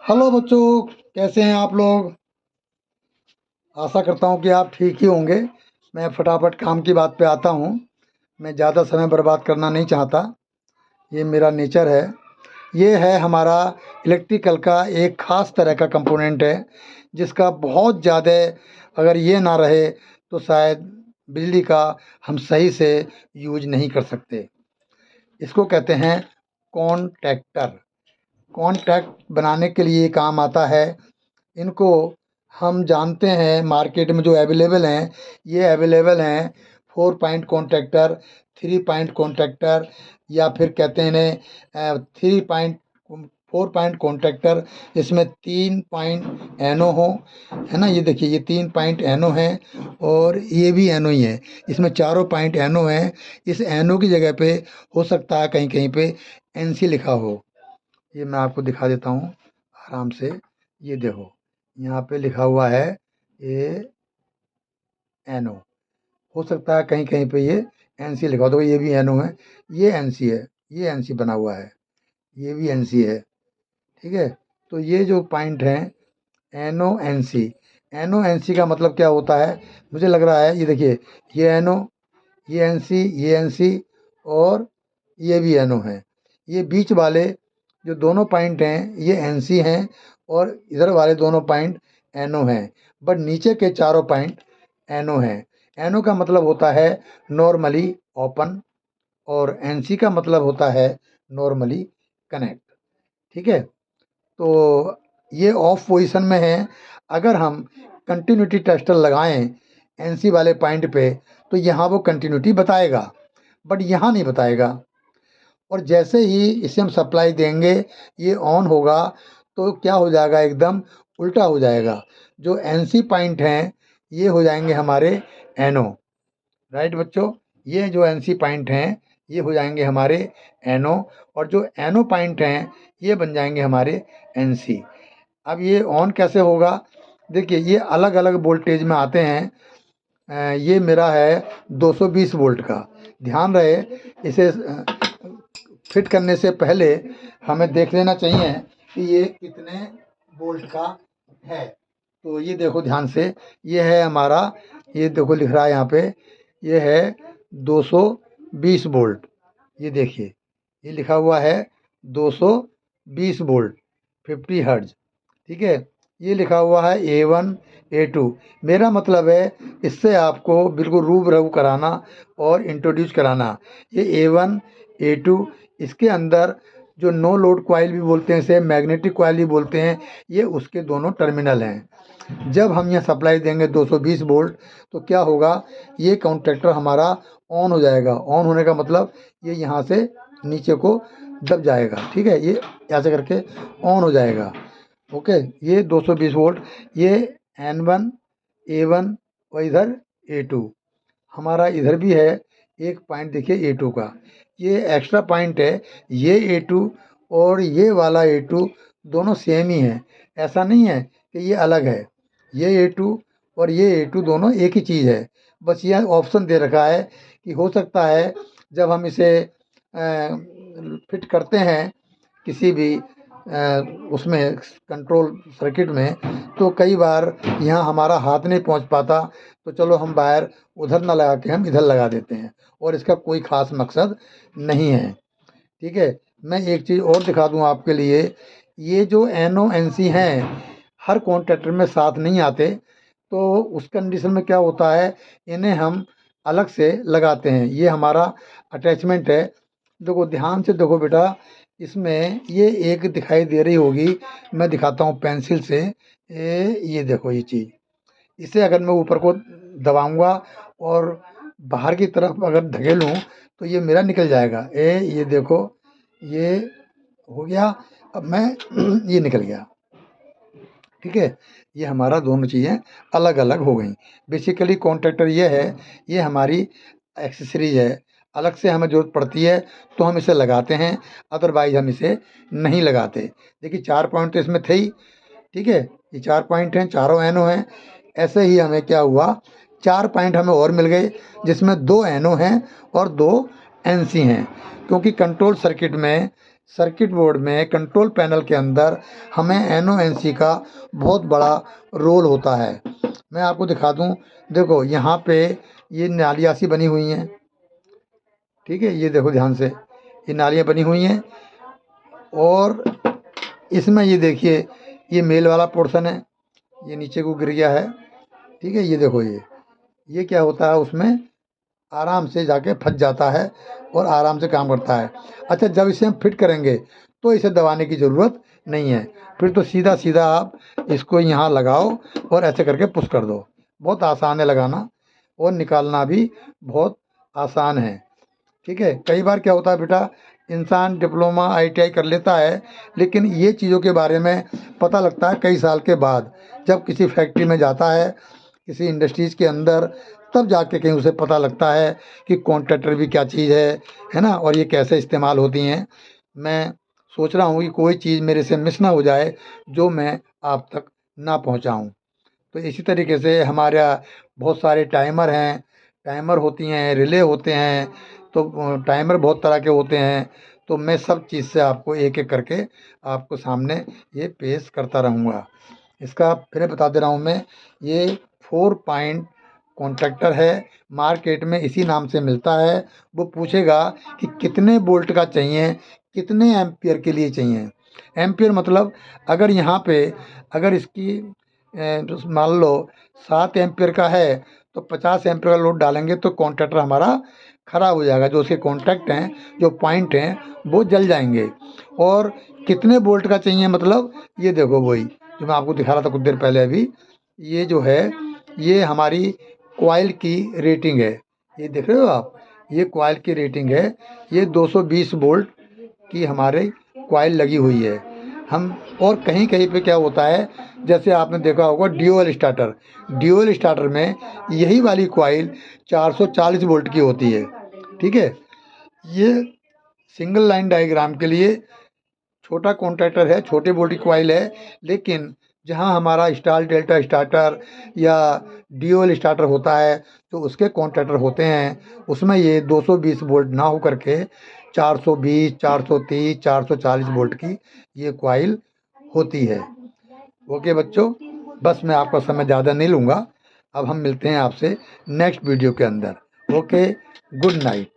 Hello बच्चों, कैसे हैं आप लोग। आशा करता हूं कि आप ठीक ही होंगे। मैं फटाफट काम की बात पे आता हूं। मैं ज़्यादा समय बर्बाद करना नहीं चाहता, ये मेरा नेचर है। ये है हमारा इलेक्ट्रिकल का एक ख़ास तरह का कंपोनेंट है, जिसका बहुत ज़्यादा अगर ये ना रहे तो शायद बिजली का हम सही से यूज नहीं कर सकते। इसको कहते हैं कॉन्टैक्टर। कॉन्टैक्ट बनाने के लिए काम आता है। इनको हम जानते हैं मार्केट में जो अवेलेबल हैं, ये अवेलेबल हैं 4 पॉइंट कॉन्ट्रैक्टर, 3 पॉइंट कॉन्ट्रैक्टर, या फिर कहते हैं इन्हें 3 पॉइंट 4 पॉइंट कॉन्ट्रैक्टर, जिसमें 3 पॉइंट एनो हो, है ना। ये देखिए, ये 3 पॉइंट एनो है और ये भी एनो ही है। इसमें चारों पॉइंट एनो हैं। इस एनो की जगह पे हो सकता है कहीं कहीं पे एनसी लिखा हो। ये मैं आपको दिखा देता हूँ आराम से। ये देखो, यहाँ पे लिखा हुआ है ए एनो। हो सकता है कहीं कहीं पे ये एनसी लिखा हो। तो ये भी एनो है, ये एनसी है, ये एनसी बना हुआ है, ये भी एनसी है। ठीक है। तो ये जो पॉइंट हैं एनो एनसी, एनो एनसी का मतलब क्या होता है, मुझे लग रहा है, ये देखिए, ये एनो, ये एनसी, ये एनसी, और ये भी एनो है। ये बीच वाले जो दोनों पॉइंट हैं ये एनसी हैं, और इधर वाले दोनों पॉइंट एनो हैं। बट नीचे के चारों पॉइंट एनो हैं। एनो का मतलब होता है नॉर्मली ओपन, और एनसी का मतलब होता है नॉर्मली कनेक्ट। ठीक है। तो ये ऑफ पोजीशन में है। अगर हम कंटिन्यूटी टेस्टर लगाएं एनसी वाले पॉइंट पे, तो यहाँ वो कंटिन्यूटी बताएगा, बट यहाँ नहीं बताएगा। और जैसे ही इसे हम सप्लाई देंगे, ये ऑन होगा, तो क्या हो जाएगा, एकदम उल्टा हो जाएगा। जो एनसी पॉइंट हैं ये हो जाएंगे हमारे एनो। राइट बच्चों, ये जो एनसी पॉइंट हैं ये हो जाएंगे हमारे एनो, और जो एनो पॉइंट हैं ये बन जाएंगे हमारे एनसी। अब ये ऑन कैसे होगा, देखिए, ये अलग अलग वोल्टेज में आते हैं। ये मेरा है 220 वोल्ट का। ध्यान रहे, इसे फिट करने से पहले हमें देख लेना चाहिए कि ये कितने वोल्ट का है। तो ये देखो ध्यान से, ये है हमारा, ये देखो लिख रहा है यहाँ पे, ये है 220 वोल्ट। ये देखिए, ये लिखा हुआ है 220 वोल्ट, 50 हर्ट्ज। ठीक है। ये लिखा हुआ है A1 A2। मेरा मतलब है इससे आपको बिल्कुल रूबरू कराना और इंट्रोड्यूस कराना। ये A1 A2, इसके अंदर जो नो लोड कॉइल भी बोलते हैं, इसे मैग्नेटिक कॉइल भी बोलते हैं, ये उसके दोनों टर्मिनल हैं। जब हम यहाँ सप्लाई देंगे 220 वोल्ट, तो क्या होगा, ये काउंटेक्टर हमारा ऑन हो जाएगा। ऑन होने का मतलब ये यहाँ से नीचे को दब जाएगा। ठीक है, ये ऐसे करके ऑन हो जाएगा। ओके, ये 220 वोल्ट, ये N1 A1, और इधर A2। हमारा इधर भी है एक पॉइंट, देखिए A2 का, ये एक्स्ट्रा पॉइंट है। ये A2 और ये वाला A2 दोनों सेम ही है। ऐसा नहीं है कि ये अलग है। ये A2 और ये A2 दोनों एक ही चीज़ है। बस यह ऑप्शन दे रखा है कि हो सकता है जब हम इसे फिट करते हैं किसी भी उसमें कंट्रोल सर्किट में, तो कई बार यहाँ हमारा हाथ नहीं पहुँच पाता, तो चलो हम वायर उधर ना लगा के हम इधर लगा देते हैं, और इसका कोई ख़ास मकसद नहीं है। ठीक है। मैं एक चीज़ और दिखा दूँ आपके लिए, ये जो एनो एन सी हैं, हर कॉन्ट्रैक्टर में साथ नहीं आते। तो उस कंडीशन में क्या होता है, इन्हें हम अलग से लगाते हैं। ये हमारा अटैचमेंट है। देखो ध्यान से देखो बेटा, इसमें ये एक दिखाई दे रही होगी, मैं दिखाता हूँ पेंसिल से। ये देखो, ये चीज़, इसे अगर मैं ऊपर को दबाऊंगा और बाहर की तरफ अगर धकेलूँ, तो ये मेरा निकल जाएगा। ये देखो, ये हो गया। अब मैं ये निकल गया। ठीक है। ये हमारा दोनों चीज़ें अलग अलग हो गई। बेसिकली कॉन्ट्रैक्टर ये है, ये हमारी एक्सेसरीज है। अलग से हमें ज़रूरत पड़ती है तो हम इसे लगाते हैं, अदरवाइज हम इसे नहीं लगाते। देखिए 4 पॉइंट तो इसमें थे ही। ठीक है, ये 4 पॉइंट हैं, चारों एनो हैं। ऐसे ही हमें क्या हुआ, 4 पॉइंट हमें और मिल गए, जिसमें 2 एनो हैं और 2 एनसी हैं। क्योंकि कंट्रोल सर्किट में सर्किट बोर्ड में कंट्रोल पैनल के अंदर हमें NONC का बहुत बड़ा रोल होता है। मैं आपको दिखा दूं, देखो यहाँ पे ये नालियाँ सी बनी हुई हैं, ठीक है, ये देखो ध्यान से, ये नालियाँ बनी हुई हैं और इसमें ये देखिए ये मेल वाला पोर्शन है, ये नीचे को गिर गया है, ठीक है। ये देखो ये क्या होता है, उसमें आराम से जाके फंस जाता है और आराम से काम करता है। अच्छा, जब इसे हम फिट करेंगे तो इसे दबाने की ज़रूरत नहीं है, फिर तो सीधा सीधा आप इसको यहाँ लगाओ और ऐसे करके पुश कर दो। बहुत आसान है लगाना और निकालना भी बहुत आसान है, ठीक है। कई बार क्या होता है बेटा, इंसान डिप्लोमा ITI कर लेता है, लेकिन ये चीज़ों के बारे में पता लगता है कई साल के बाद, जब किसी फैक्ट्री में जाता है, किसी इंडस्ट्रीज़ के अंदर, तब जाके कहीं उसे पता लगता है कि कॉन्ट्रैक्टर भी क्या चीज़ है ना, और ये कैसे इस्तेमाल होती हैं। मैं सोच रहा हूँ कि कोई चीज़ मेरे से मिस ना हो जाए जो मैं आप तक ना पहुँचाऊँ। तो इसी तरीके से हमारा बहुत सारे टाइमर हैं, टाइमर होती हैं, रिले होते हैं, तो टाइमर बहुत तरह के होते हैं। तो मैं सब चीज़ से आपको एक एक करके आपको सामने ये पेश करता रहूँगा। इसका फिर बता दे रहा हूँ मैं, ये 4 पॉइंट कॉन्ट्रैक्टर है, मार्केट में इसी नाम से मिलता है। वो पूछेगा कि कितने बोल्ट का चाहिए, कितने एम्पियर के लिए चाहिए। एम्पियर मतलब अगर यहाँ पे अगर इसकी मान लो 7 एम्पियर का है तो 50 एम्पियर का लोड डालेंगे तो कॉन्ट्रैक्टर हमारा ख़राब हो जाएगा, जो उसके कॉन्टैक्ट हैं, जो पॉइंट हैं, वो जल जाएंगे। और कितने बोल्ट का चाहिए मतलब, ये देखो वही जो मैं आपको दिखा रहा था कुछ देर पहले अभी, ये जो है ये हमारी कॉइल की रेटिंग है, ये देख रहे हो आप, ये कॉइल की रेटिंग है। ये 220 वोल्ट की हमारे कॉइल लगी हुई है। हम और कहीं कहीं पे क्या होता है, जैसे आपने देखा होगा ड्यूअल स्टार्टर में यही वाली कॉइल 440 वोल्ट की होती है, ठीक है। ये सिंगल लाइन डायग्राम के लिए छोटा कॉन्ट्रैक्टर है, छोटे वोल्ट की कॉइल है, लेकिन जहां हमारा स्टार डेल्टा स्टार्टर या ड्यूअल स्टार्टर होता है तो उसके कॉन्ट्रैक्टर होते हैं, उसमें ये 220 वोल्ट ना हो करके 420, 430, 440 वोल्ट की ये कॉइल होती है। ओके बच्चों, बस मैं आपका समय ज़्यादा नहीं लूँगा। अब हम मिलते हैं आपसे नेक्स्ट वीडियो के अंदर। Okay, good night.